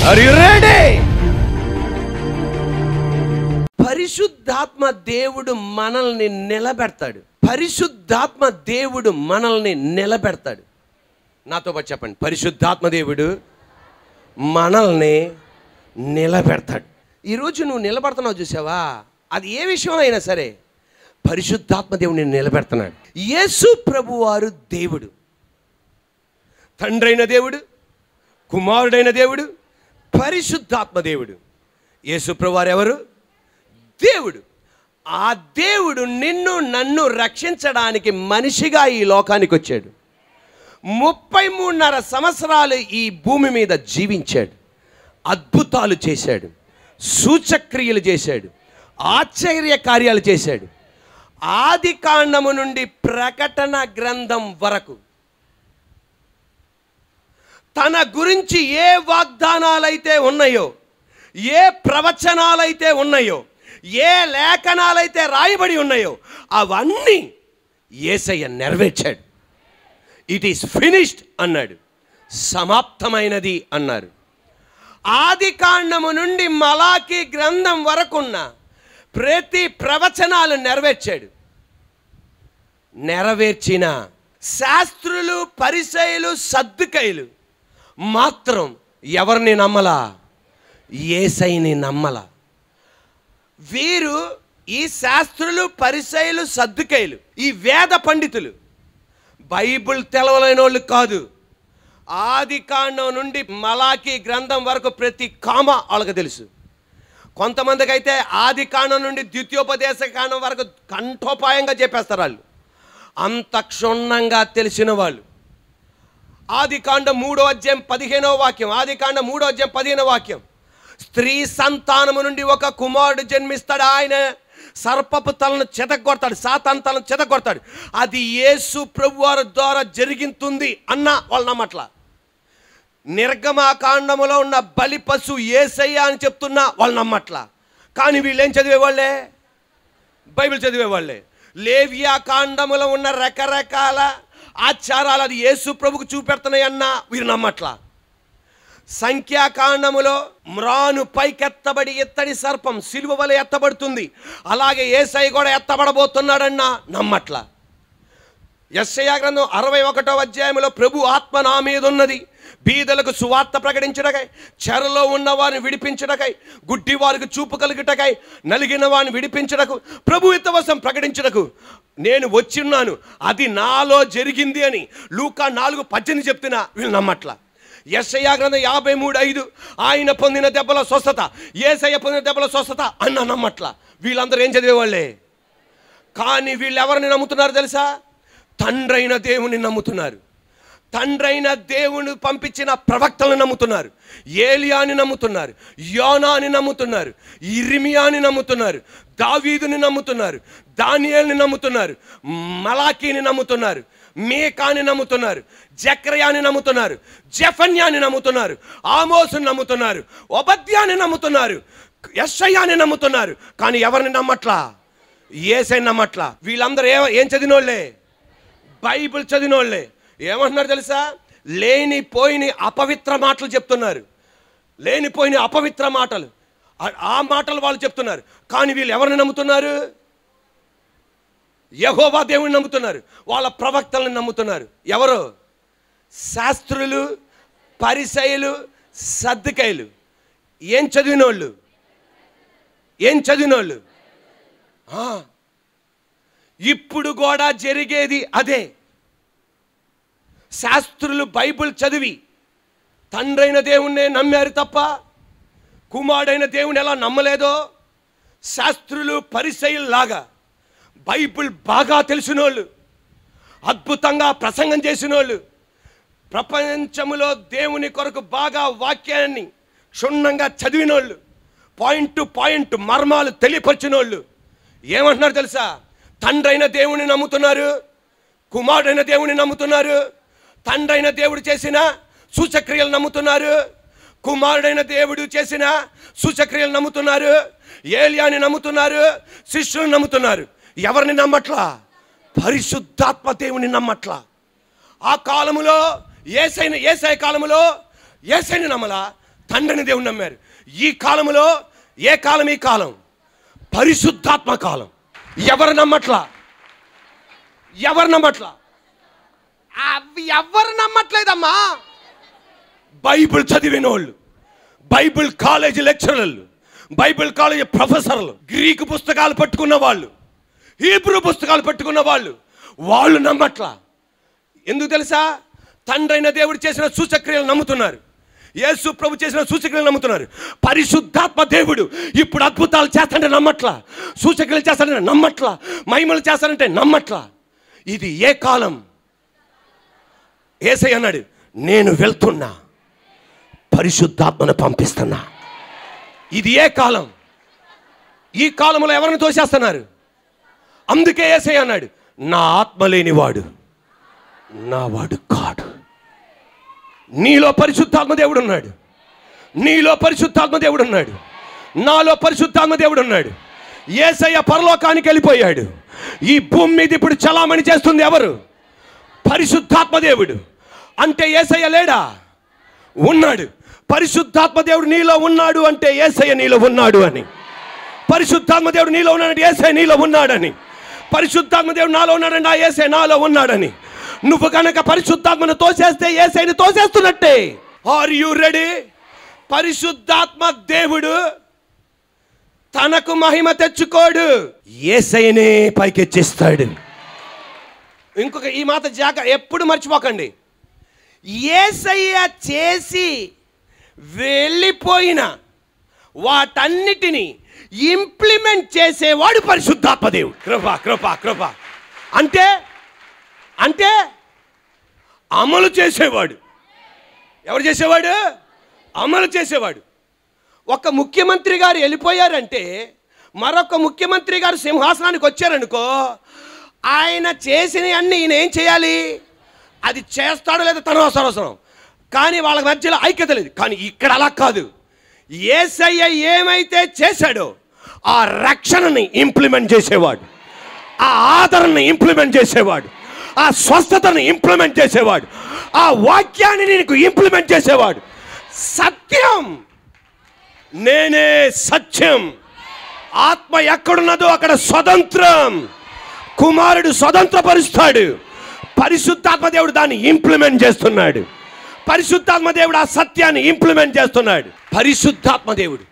Are you ready? పరిశుద్ధాత్మ దేవుడు మనల్ని నిలబెడతాడు. పరిశుద్ధాత్మ దేవుడు మనల్ని నిలబెడతాడు. నాతో పాటు చెప్పండి, పరిశుద్ధాత్మ దేవుడు మనల్ని నిలబెడతాడు. ఈరోజు నువ్వు నిలబడుతున్నావు చూసావా, అది ఏ విషయంలో అయినా సరే పరిశుద్ధాత్మ దేవుడిని నిలబెడుతున్నాడు. యేసు ప్రభువారు దేవుడు, తండ్రైన దేవుడు, కుమారుడైన దేవుడు, పరిశుద్ధాత్మ దేవుడు. యేసు ప్రభువారు ఎవరు? దేవుడు. ఆ దేవుడు నిన్ను నన్ను రక్షించడానికి మనిషిగా ఈ లోకానికి వచ్చాడు. 33.5 సంవత్సరాలు ఈ భూమి మీద జీవించాడు. అద్భుతాలు చేశాడు, సూచక్రియలు చేశాడు, ఆశ్చర్య కార్యాలు చేశాడు. ఆది కాండము నుండి ప్రకటన గ్రంథం వరకు తన గురించి ఏ వాగ్దానాలైతే ఉన్నాయో, ఏ ప్రవచనాలైతే ఉన్నాయో, ఏ లేఖనాలైతే రాయబడి ఉన్నాయో అవన్నీ యేసయ్య నెరవేర్చాడు. ఇట్ ఈస్ ఫినిష్డ్ అన్నాడు, సమాప్తమైనది అన్నారు. ఆది కాండము నుండి మలాకీ గ్రంథం వరకున్న ప్రతి ప్రవచనాలు నెరవేర్చాడు. నెరవేర్చిన శాస్త్రులు, పరిసయ్యులు, సద్దుకయ్యులు మాత్రం ఎవరిని నమ్మలా? యేసయ్యని నమ్మలా. వీరు ఈ శాస్త్రులు, పరిసయ్యులు, సద్దుకయ్యులు, ఈ వేద పండితులు బైబిల్ తెలవలేని వాళ్ళు కాదు. ఆది కాండం నుండి మలాకీ గ్రంథం వరకు ప్రతి కామ వాళ్ళకి తెలుసు. కొంతమందికి అయితే ఆది కాండం నుండి ద్వితీయోపదేశ కాండం వరకు కంఠోపాయంగా చెప్పేస్తారు వాళ్ళు, అంత క్షుణ్ణంగా తెలిసిన వాళ్ళు. ఆది కాండం 3వ అధ్యాయం 15వ వాక్యం, ఆది కాండం 3వ అధ్యాయం 15వ వాక్యం, స్త్రీ సంతానము నుండి ఒక కుమారుడు జన్మిస్తాడు, ఆయన సర్పపు తలను చెతగొడతాడు, సాతాను తలను చెతగొడతాడు. అది యేసు ప్రభువారి ద్వారా జరుగుతుంది అన్న వాళ్ళు నమ్మట్ల. నిర్గమకాండములో ఉన్న బలి పశు యేసయ్య అని చెప్తున్నా వాళ్ళు నమ్మట్ల. కానీ వీళ్ళు ఏం చదివేవాళ్ళే? బైబిల్ చదివేవాళ్ళే. లేవియా కాండములో ఉన్న రకరకాల ఆచారాలు అది యేసు ప్రభుకు చూపెడుతున్నాయన్నా వీరు నమ్మట్లా. సంఖ్యాకాండములో మ్రాను పైకెత్తబడి ఎత్తడి సర్పం సిలువ వలె ఎత్తబడుతుంది, అలాగే యేసయ్య కూడా ఎత్తబడబోతున్నాడన్నా నమ్మట్లా. యెషయా గ్రంథం 61వ అధ్యాయంలో ప్రభు ఆత్మ నా మీద ఉన్నది, బీదలకు సువార్త ప్రకటించుటకై, చెరలో ఉన్న వారిని విడిపించుటకై, గుడ్డి వారికి చూపు కలుగుటకై, నలిగిన వారిని విడిపించుటకు, ప్రభు హితవచనం ప్రకటించుటకు నేను వచ్చిన్నాను, అది నాలో జరిగింది అని లూకా 4:18 చెప్తున్నా వీళ్ళు నమ్మట్లా. యెషయా గ్రంథం 53:5 ఆయన పొందిన దెబ్బల స్వస్థత, యేసయ్య పొందిన దెబ్బల స్వస్థత అన్న నమ్మట్లా. వీళ్ళందరూ ఏం చదివేవాళ్ళే. కానీ వీళ్ళు ఎవరిని నమ్ముతున్నారు తెలుసా? తండ్రైన దేవుని నమ్ముతున్నారు. తండ్రైన దేవుని పంపించిన ప్రవక్తలను నమ్ముతున్నారు. ఏలియాని నమ్ముతున్నారు, యోనాని నమ్ముతున్నారు, ఇర్మియాని నమ్ముతున్నారు, దావీదుని నమ్ముతున్నారు, దానియేలుని నమ్ముతున్నారు, మలాకీని నమ్ముతున్నారు, మీకాని నమ్ముతున్నారు, జకర్యాని నమ్ముతున్నారు, జెఫన్యాని నమ్ముతున్నారు, ఆమోసుని నమ్ముతున్నారు, ఓబద్యాని నమ్ముతున్నారు, యెషయాని నమ్ముతున్నారు. కానీ ఎవరిని నమ్మట్లా? యేసయ్యని నమ్మట్లా. వీళ్ళందరూ ఏం చదివినోళ్ళే? బైబిల్ చదివినోళ్ళే. ఏమంటున్నారు తెలుసా? లేనిపోయిన అపవిత్ర మాటలు చెప్తున్నారు. లేనిపోయిన అపవిత్ర మాటలు, ఆ మాటలు వాళ్ళు చెప్తున్నారు. కానీ వీళ్ళు ఎవరిని నమ్ముతున్నారు? యెహోవా దేవుని నమ్ముతున్నారు, వాళ్ళ ప్రవక్తలను నమ్ముతున్నారు. ఎవరు? శాస్త్రులు, పరిసయ్యులు, సద్దుకయ్యులు. ఏం చదివినోళ్ళు? ఏం చదివినోళ్ళు? ఇప్పుడు కూడా జరిగేది అదే. శాస్త్రులు బైబిల్ చదివి తండ్రైన దేవుణ్ణే నమ్మారు తప్ప కుమారుడైన దేవుని ఎలా నమ్మలేదో, శాస్త్రులు పరిసయ్యుల్లాగా బైబిల్ బాగా తెలిసినోళ్ళు, అద్భుతంగా ప్రసంగం చేసినోళ్ళు, ప్రపంచంలో దేవుని కొరకు బాగా వాక్యాన్ని క్షుణ్ణంగా చదివినోళ్ళు, పాయింట్ టు పాయింట్ మర్మాలు తెలియపరిచినోళ్ళు ఏమంటున్నారు తెలుసా? తండ్రైన దేవుని నమ్ముతున్నారు, కుమారుడైన దేవుని నమ్ముతున్నారు, తండ్రైన దేవుడు చేసిన సూచక్రియలు నమ్ముతున్నారు, కుమారుడైన దేవుడు చేసిన సూచక్రియలు నమ్ముతున్నారు, ఏలియాని నమ్ముతున్నారు, శిష్యుని నమ్ముతున్నారు. ఎవరిని నమ్మట్లా? పరిశుద్ధాత్మ దేవుని నమ్మట్లా. ఆ కాలములో యేసయ్య కాలములో యేసయ్యని నమ్మలా, తండ్రిని దేవుని నమ్మారు. ఈ కాలంలో ఏ కాలం? ఈ కాలం పరిశుద్ధాత్మ కాలం. ఎవరు నమ్మట్లా? అవి ఎవరు నమ్మట్లేదమ్మా? బైబిల్ చదివిన వాళ్ళు, బైబిల్ కాలేజీ లెక్చరర్లు, బైబిల్ కాలేజీ ప్రొఫెసర్లు, గ్రీకు పుస్తకాలు పట్టుకున్న వాళ్ళు, హీబ్రూ పుస్తకాలు పట్టుకున్న వాళ్ళు నమ్మట్లా. ఎందుకు తెలుసా? తండ్రైన దేవుడు చేసిన సూచక్రియలు నమ్ముతున్నారు. యేసు ప్రభు చేసిన సూచక్రియలు నమ్ముతున్నారు. పరిశుద్ధాత్మ దేవుడు ఇప్పుడు అద్భుతాలు చేస్తానంటే నమ్మట్లా, సూచక్రియలు చేస్తానంటే నమ్మట్లా, మహిమలు చేస్తానంటే నమ్మట్లా. ఇది ఏ కాలం? యేసయ్య అన్నాడు, నేను వెళ్తున్నా, పరిశుద్ధాత్మను పంపిస్తున్నా. ఇది ఏ కాలం? ఈ కాలంలో ఎవరిని తోసేస్తున్నారు? అందుకే యేసయ్య అన్నాడు, నా ఆత్మ లేనివాడు నా వాడు కాడు. నీలో పరిశుద్ధాత్మ దేవుడు ఉన్నాడు, నీలో పరిశుద్ధాత్మ దేవుడు ఉన్నాడు, నాలో పరిశుద్ధాత్మ దేవుడు ఉన్నాడు. యేసయ్య పరలోకానికి వెళ్ళిపోయాడు. ఈ భూమి మీద ఇప్పుడు చలామణి చేస్తుంది ఎవరు? పరిశుద్ధాత్మ దేవుడు. అంటే యేసయ్య లేడా? ఉన్నాడు. పరిశుద్ధాత్మ దేవుడు నీలో ఉన్నాడు అంటే యేసయ్య నీలో ఉన్నాడు అని. పరిశుద్ధాత్మ దేవుడు నీలో ఉన్నాడంటే యేసయ్య నీలో ఉన్నాడని. పరిశుద్ధాత్మ దేవుడు నాలో ఉన్నాడంటే ఆ యేసయ్య నాలో ఉన్నాడని. నువ్వు కనుక పరిశుద్ధాత్మను తోసేస్తే యేసయ్యని తోసేస్తున్నట్టే. Are you ready? పరిశుద్ధాత్మ దేవుడు తనకు మహిమ తెచ్చుకోడు, యేసయ్యనే పైకెచ్చిస్తాడు. ఇంకొక ఈ మాట ఎప్పుడు మర్చిపోకండి. యేసయ్య చేసి వెళ్ళిపోయిన వాటన్నిటినీ ఇంప్లిమెంట్ చేసేవాడు పరిశుద్ధాత్మ దేవుడు. కృప కృప కృప అంటే అంటే అమలు చేసేవాడు. ఎవరు చేసేవాడు? అమలు చేసేవాడు. ఒక ముఖ్యమంత్రి గారు వెళ్ళిపోయారంటే మరొక ముఖ్యమంత్రి గారు సింహాసనానికి వచ్చారనుకో, ఆయన చేసిన అన్ని ఈయన ఏం చేయాలి? అది చేస్తాడో లేదో తన అవసరం, కానీ వాళ్ళ మధ్యలో ఐక్యత లేదు. కానీ ఇక్కడ అలా కాదు. యేసయ్య ఏమైతే చేశాడో ఆ రక్షణని ఇంప్లిమెంట్ చేసేవాడు, ఆ ఆదరణని ఇంప్లిమెంట్ చేసేవాడు, ఆ స్వస్థతను ఇంప్లిమెంట్ చేసేవాడు, ఆ వాక్యాన్ని నీకు ఇంప్లిమెంట్ చేసేవాడు. సత్యం, నేనే సత్యం. ఆత్మ ఎక్కడున్నదో అక్కడ స్వతంత్రం. కుమారుడు స్వతంత్రపరుస్తాడు. పరిశుద్ధాత్మ దేవుడు దాన్ని ఇంప్లిమెంట్ చేస్తున్నాడు. పరిశుద్ధాత్మ దేవుడు ఆ సత్యాన్ని ఇంప్లిమెంట్ చేస్తున్నాడు. పరిశుద్ధాత్మ దేవుడు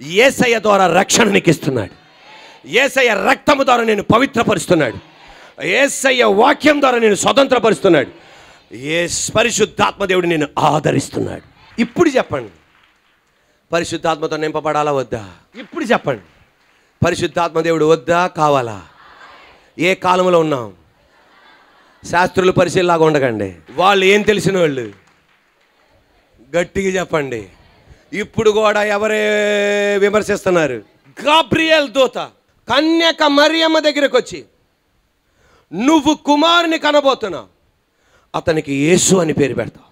యేసయ్య ద్వారా రక్షణనికి ఇస్తున్నాడు. యేసయ్య రక్తము ద్వారా నేను పవిత్రపరుస్తున్నాడు. యేసయ్య వాక్యం ద్వారా నేను స్వతంత్రపరుస్తున్నాడు. పరిశుద్ధాత్మ దేవుడు నేను ఆదరిస్తున్నాడు. ఇప్పుడు చెప్పండి, పరిశుద్ధాత్మతో నింపబడాలా వద్దా? ఇప్పుడు చెప్పండి, పరిశుద్ధాత్మ దేవుడు వద్దా కావాలా? ఏ కాలంలో ఉన్నాం? శాస్త్రులు పరిశీలలాగా ఉండకండి. వాళ్ళు ఏం తెలిసిన వాళ్ళు గట్టిగా చెప్పండి. ఇప్పుడు కూడా ఎవరే విమర్శిస్తున్నారు? గాబ్రియల్ దూత కన్యక మరియమ్మ దగ్గరకు వచ్చి, నువ్వు కుమారుని కనబోతున్నావు, అతనికి యేసు అని పేరు పెడతావు.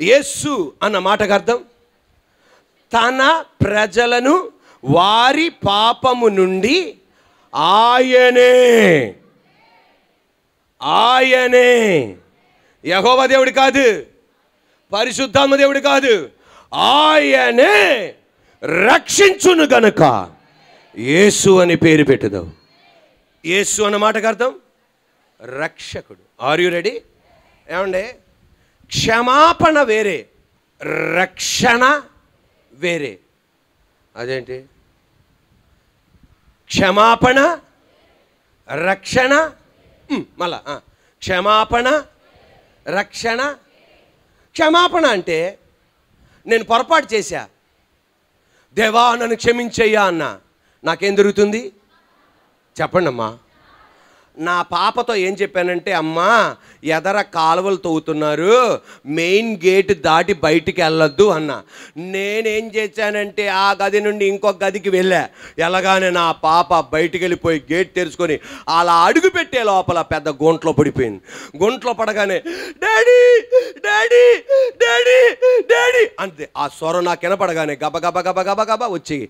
యేసు అన్న మాటకు అర్థం తన ప్రజలను వారి పాపము నుండి ఆయనే యెహోవా దేవుడు కాదు, పరిశుద్ధాత్మ దేవుడు కాదు, ఆయనే రక్షించును గనుక యేసు అని పేరు పెట్టుదావు. యేసు అన్న మాటకు అర్థం రక్షకుడు. Are you ready? ఏమండి, క్షమాపణ వేరే, రక్షణ వేరే. అదేంటి? క్షమాపణ, రక్షణ, మళ్ళా క్షమాపణ, రక్షణ. క్షమాపణ అంటే నేను పొరపాటు చేశా, దేవా నన్ను క్షమించయ్యా అన్న, నాకేం జరుగుతుంది? చెప్పండి అమ్మా. నా పాపతో ఏం చెప్పానంటే, అమ్మా ఎదర కాలువలు తవ్వుతున్నారు, మెయిన్ గేట్ దాటి బయటికి వెళ్ళొద్దు అన్న. నేనేం చేశానంటే ఆ గది నుండి ఇంకొక గదికి వెళ్ళా. ఎలాగానే నా పాప బయటికి వెళ్ళిపోయి గేట్ తెరుచుకొని అలా అడుగు పెట్టే లోపల పెద్ద గుంట్లో పడిపోయింది. గుంట్లో పడగానే డాడీ డాడీ డాడీ డాడీ అంతే. ఆ స్వరం నాకు వినపడగానే గబ గబ గబ గబ గబ వచ్చి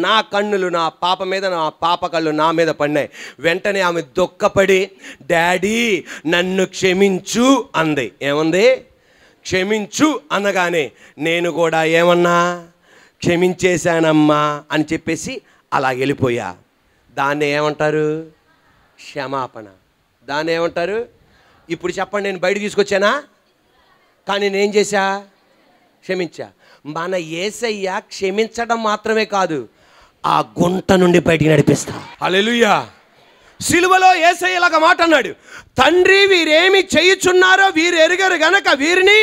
నా కన్నులు నా పాప మీద, నా పాప కళ్ళు నా మీద పడినాయి. వెంటనే ఆమె దుఃఖపడి డాడీ నన్ను క్షమించు అంది. ఏమంది? క్షమించు అనగానే నేను కూడా ఏమన్నా క్షమించేశానమ్మా అని చెప్పేసి అలా వెళ్ళిపోయా. దాన్ని ఏమంటారు? క్షమాపణ. దాన్ని ఏమంటారు? ఇప్పుడు చెప్పండి, నేను బయట తీసుకొచ్చానా? కానీ నేనేం చేశా? క్షమించా. మన యేసయ్య క్షమించడం మాత్రమే కాదు, ఆ గుంట నుండి బయటికి నడిపిస్తా. హల్లెలూయా. సిలువలో యేసయ్య ఇలాగ మాట అన్నాడు, తండ్రి వీరేమి చేయుచున్నారో వీరు ఎరుగరు గనక వీరిని.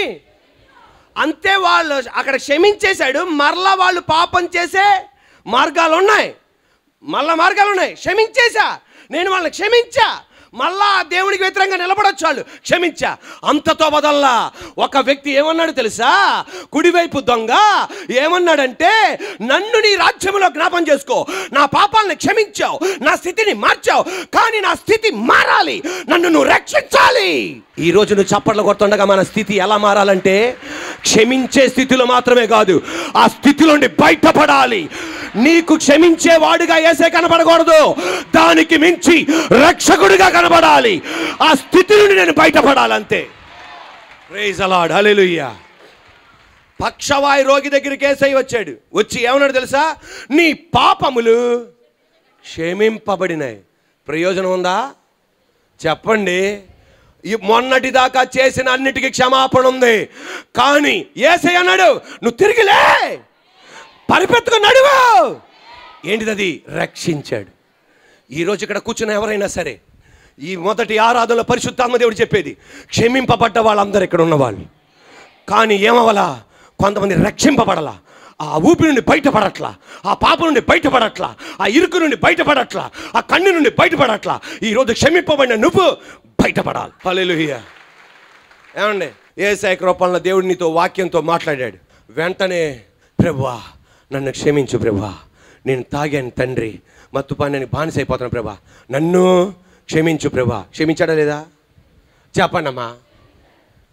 అంతే, వాళ్ళు అక్కడ క్షమించేశాడు. మరలా వాళ్ళు పాపం చేసే మార్గాలు ఉన్నాయి, క్షమించేశా, నేను వాళ్ళని క్షమించా, మళ్ళా దేవునికి వ్యతిరేకంగా నిలబడొచ్చు, వాళ్ళు క్షమించా. అంతతో వదల్లా. ఒక వ్యక్తి ఏమన్నాడు తెలుసా? కుడివైపు దొంగ ఏమన్నాడంటే, నన్ను నీ రాజ్యంలో జ్ఞాపం చేసుకో, నా పాపాలను క్షమించావు, నా స్థితిని మార్చావు, కానీ నా స్థితి మారాలి, నన్ను నువ్వు రక్షించాలి. ఈ రోజు నువ్వు చప్పట్లు కొడుతుండగా మన స్థితి ఎలా మారాలంటే, క్షమించే స్థితిలో మాత్రమే కాదు, ఆ స్థితిలో నుండి బయటపడాలి. నీకు క్షమించేవాడుగా యేసే కనపడకూడదు, దానికి మించి రక్షకుడిగా కనపడాలి. ఆ స్థితి నుండి నేను బయటపడాలంతే. Praise the lord. హల్లెలూయా. పక్షవాయు రోగి దగ్గరికి యేసయ్య వచ్చాడు. వచ్చి ఏమన్నాడు తెలుసా? నీ పాపములు క్షమింపబడినాయి. ప్రయోజనం ఉందా? చెప్పండి. మొన్నటి దాకా చేసిన అన్నిటికీ క్షమాపణ ఉంది, కానీ యేసయ్య అన్నాడు, నువ్వు తిరిగిలే, పరిపెత్తుకు నడువు. ఏంటిది? అది రక్షించాడు. ఈరోజు ఇక్కడ కూర్చున్న ఎవరైనా సరే, ఈ మొదటి ఆరాధనలో పరిశుద్ధాత్మ దేవుడు చెప్పేది, క్షమింపబడ్డ వాళ్ళందరూ ఇక్కడ ఉన్నవాళ్ళు, కానీ ఏమవలా? కొంతమంది రక్షింపబడలా, ఆ ఊపి నుండి బయటపడట్లా, ఆ పాప నుండి బయటపడట్లా, ఆ ఇరుకు నుండి బయటపడట్లా, ఆ కన్ను నుండి బయటపడట్లా. ఈరోజు క్షమింపబడిన నువ్వు బయటపడాలి. హల్లెలూయా. ఏమండి, యేసయ్య కృపలో దేవుడు నీతో వాక్యంతో మాట్లాడాడు. వెంటనే, ప్రభువా నన్ను క్షమించు ప్రభువా, నేను తాగాను తండ్రి, మత్తుపానీయానికి బానిస అయిపోతాను ప్రభువా, నన్ను క్షమించు ప్రభువా. క్షమించాడా లేదా? చెప్పండమ్మా,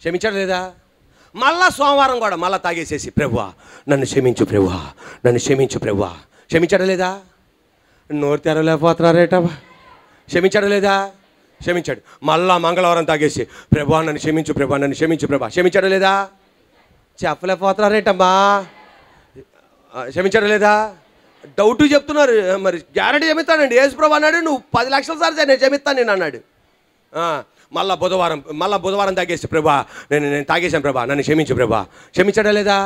క్షమించాడా లేదా? మళ్ళా సోమవారం కూడా మళ్ళా తాగేసేసి, ప్రభువా నన్ను క్షమించు ప్రభువా, నన్ను క్షమించు ప్రభువా. క్షమించాడా లేదా? నోరు తెరవలేకపోతున్నారేట. క్షమించాడా లేదా? క్షమించాడు. మళ్ళా మంగళవారం తాగేసి, ప్రభువా నన్ను క్షమించు ప్రభువా, నన్ను క్షమించు ప్రభువా. క్షమించాడా లేదా? చెప్పలేకపోతున్నారేటమ్మా. క్షమించాడా లేదా? డౌట్ చెప్తున్నారు. మరి గ్యారెంటీ క్షమిస్తానండి. యేసు ప్రభు అన్నాడు, నువ్వు 10 లక్షల సార్లు నేను క్షమిస్తాను నేను అన్నాడు. మళ్ళా బుధవారం తాగేసి, ప్రభా నేను తాగేశాను ప్రభా, నన్ను క్షమించు ప్రభా. క్షమించాడా లేదా?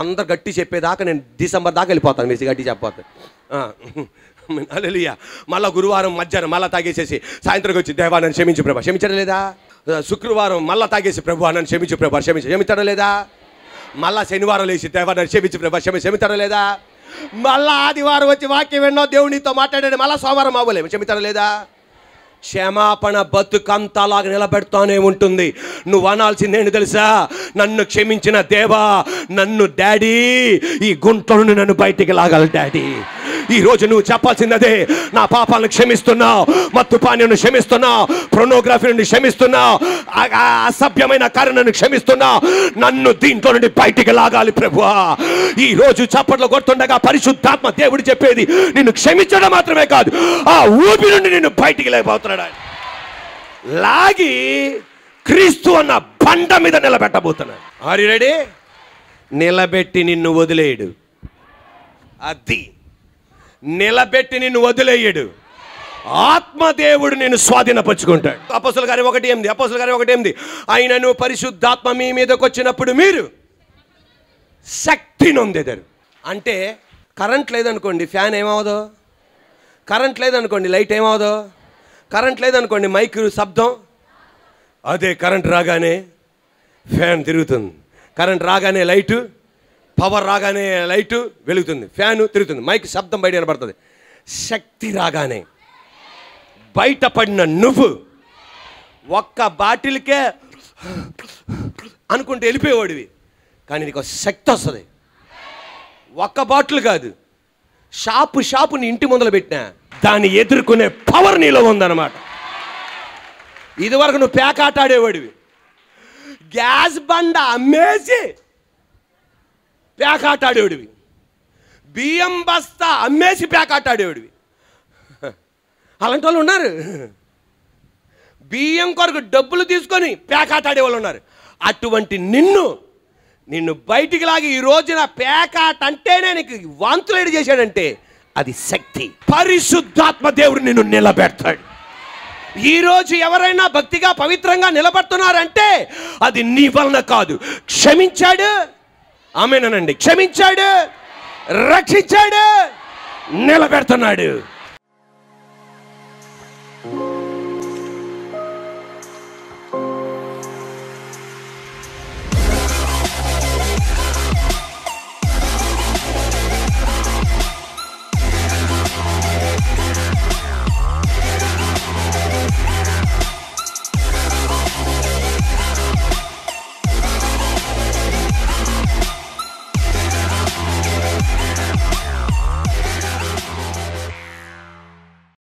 అందరు గట్టి చెప్పేదాకా నేను డిసెంబర్ దాకా వెళ్ళిపోతాను, మీరు గట్టి చెప్పిపోతాను. హల్లెలూయా. మళ్ళీ గురువారం మధ్యాహ్నం మళ్ళీ తాగేసేసి సాయంత్రంకి వచ్చి, దేవా నన్ను క్షమించు ప్రభా. క్షమించాడా లేదా? శుక్రవారం మళ్ళీ తాగేసి, ప్రభా నన్ను క్షమించు ప్రభా, క్షమించాడా లేదా? మళ్ళా శనివారం లేచి, దేవా నన్ను క్షమించు ప్రభా, క్షమించాడా లేదా? మళ్ళా ఆదివారం వచ్చి వాక్యం విన్నో, దేవునితో మాట్లాడాడు, మళ్ళీ సోమవారం అవ్వలేము. క్షమించాడా లేదా? క్షమాపణ బతుకంతలాగా నిలబెడతానే ఉంటుంది. నువ్వు అనాల్సింది ఏంటి తెలుసా? నన్ను క్షమించిన దేవా, నన్ను డాడీ ఈ గుంట నుండి నన్ను బయటికి లాగాలి డాడీ. ఈరోజు నువ్వు చెప్పాల్సిందే, నా పాపాలను క్షమిస్తున్నావు, మత్తుపానీయం క్షమిస్తున్నావు, ప్రొనోగ్రఫీ నుండి క్షమిస్తున్నావు, అసభ్యమైన కార్యాలను క్షమిస్తున్నావు, నన్ను దీంట్లో నుండి బయటికి లాగాలి ప్రభువా. ఈరోజు చప్పట్లు కొడుతుండగా పరిశుద్ధాత్మ దేవుడు చెప్పేది, నిన్ను క్షమించడం మాత్రమే కాదు, ఆ ఊపి నుండి నిన్ను బయటికి లేకపోతున్నాడు. లాగి క్రీస్తు అన్న బండ మీద నిలబెట్టబోతున్నాడు. Are you ready? నిలబెట్టి నిన్ను వదిలేయడు. అది నిలబెట్టి నిన్ను వదిలేయడు. ఆత్మదేవుడు నేను స్వాధీనపరుచుకుంటాడు. అపోస్తలుల కార్యం 1:8 ఆయనను పరిశుద్ధాత్మ మీ మీదకి వచ్చినప్పుడు మీరు శక్తి నొందెదరు. అంటే కరెంట్ లేదనుకోండి ఫ్యాన్ ఏమవదో, కరెంట్ లేదనుకోండి లైట్ ఏమవదో, కరెంట్ లేదనుకోండి మైక్ శబ్దం. అదే కరెంట్ రాగానే ఫ్యాన్ తిరుగుతుంది, కరెంట్ రాగానే లైటు, పవర్ రాగానే లైటు వెలుగుతుంది, ఫ్యాను తిరుగుతుంది, మైక్ శబ్దం బయట కనబడుతుంది. శక్తి రాగానే బయటపడిన నువ్వు ఒక్క బాటిల్కే అనుకుంటే వెళ్ళిపోయేవాడివి, కానీ నీకు శక్తి వస్తుంది. ఒక్క బాటిల్ కాదు, షాపు నీ ఇంటి ముందర పెట్టినా దాన్ని ఎదుర్కొనే పవర్ నీలో ఉందన్నమాట. ఇదివరకు నువ్వు పేకాట ఆడేవాడివి, గ్యాస్ బండ అమ్మేసి పేకాట ఆడేవాడివి, బియ్యం బస్తా అమ్మేసి పేకాట ఆడేవాడివి. అలాంటి వాళ్ళు ఉన్నారు. బియ్యం కొరకు డబ్బులు తీసుకొని పేకాట ఆడేవాళ్ళు ఉన్నారు. అటువంటి నిన్ను బయటికి లాగి ఈ రోజున పేకాట అంటేనే నీకు వాంతులేడు చేశాడంటే అది శక్తి. పరిశుద్ధాత్మ దేవుడు నిన్ను నిలబెడతాడు. ఈరోజు ఎవరైనా భక్తిగా పవిత్రంగా నిలబడుతున్నారంటే అది నీ వలన కాదు. క్షమించాడు, ఆమేనండి, క్షమించాడు, రక్షించాడు, నిలబెడుతున్నాడు.